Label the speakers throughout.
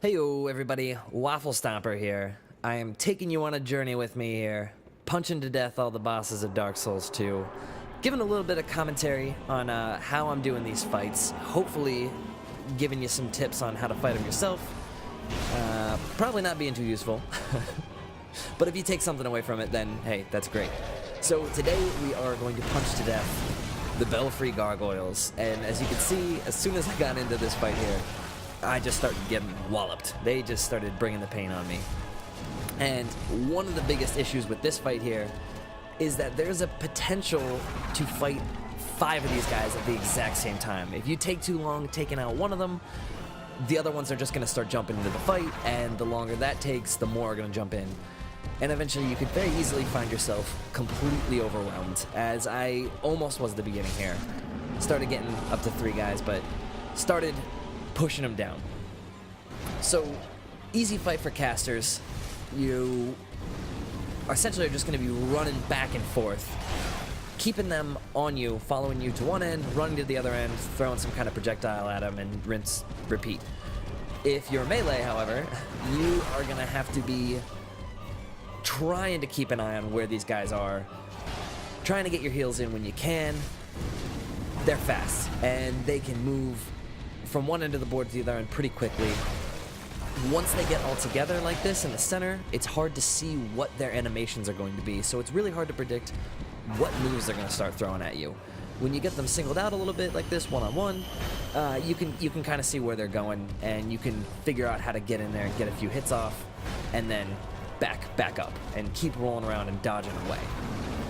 Speaker 1: Heyo everybody, Waffle Stomper here. I am taking you on a journey with me here, punching to death all the bosses of Dark Souls 2, giving a little bit of commentary on how I'm doing these fights, hopefully giving you some tips on how to fight them yourself. Probably not being too useful, but if you take something away from it, then hey, that's great. So today we are going to punch to death the Belfry Gargoyles, and as you can see, as soon as I got into this fight here, I just started getting walloped. They just started bringing the pain on me. And one of the biggest issues with this fight here is that there's a potential to fight 5 of these guys at the exact same time. If you take too long taking out one of them, the other ones are just going to start jumping into the fight, and the longer that takes, the more are going to jump in. And eventually you could very easily find yourself completely overwhelmed, as I almost was at the beginning here. Started getting up to 3 guys, but started pushing them down. So, easy fight for casters. You are essentially just going to be running back and forth, keeping them on you, following you to one end, running to the other end, throwing some kind of projectile at them, and rinse, repeat. If you're melee, however, you are going to have to be trying to keep an eye on where these guys are, trying to get your heals in when you can. They're fast, and they can move from one end of the board to the other end pretty quickly. Once they get all together like this in the center, it's hard to see what their animations are going to be, so it's really hard to predict what moves they're going to start throwing at you. When you get them singled out a little bit like this, one-on-one, you can kind of see where they're going, and you can figure out how to get in there and get a few hits off, and then back up, and keep rolling around and dodging away.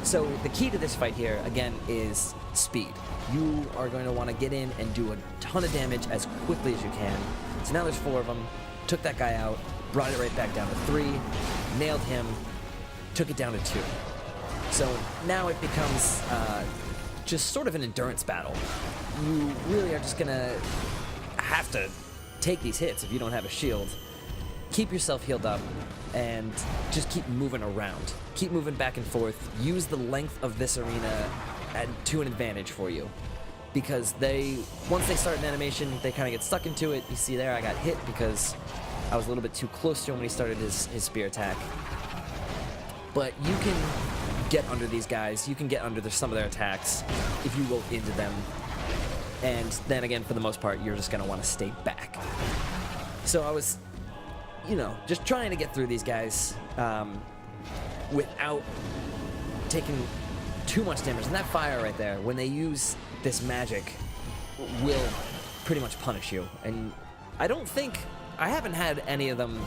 Speaker 1: So the key to this fight here, again, is speed. You are going to want to get in and do a ton of damage as quickly as you can. So now there's 4 of them. Took that guy out, brought it right back down to 3, nailed him, took it down to 2. So now it becomes just sort of an endurance battle. You really are just going to have to take these hits if you don't have a shield. Keep yourself healed up, and just keep moving around. Keep moving back and forth. Use the length of this arena to an advantage for you. Because once they start an animation, they kind of get stuck into it. You see there, I got hit because I was a little bit too close to him when he started his spear attack. But you can get under these guys. You can get under some of their attacks if you go into them. And then again, for the most part, you're just going to want to stay back. So I was, just trying to get through these guys without taking too much damage. And that fire right there, when they use this magic, will pretty much punish you. And I haven't had any of them,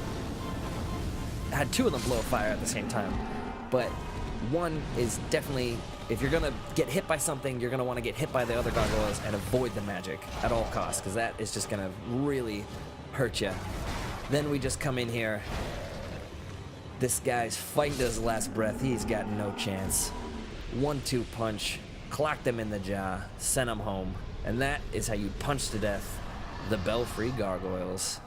Speaker 1: had 2 of them blow fire at the same time. But one is definitely, if you're going to get hit by something, you're going to want to get hit by the other gargoyles and avoid the magic at all costs, because that is just going to really hurt you. Then we just come in here. This guy's fighting to his last breath. He's got no chance. 1-2 punch, clocked him in the jaw, sent him home. And that is how you punch to death the Belfry Gargoyles.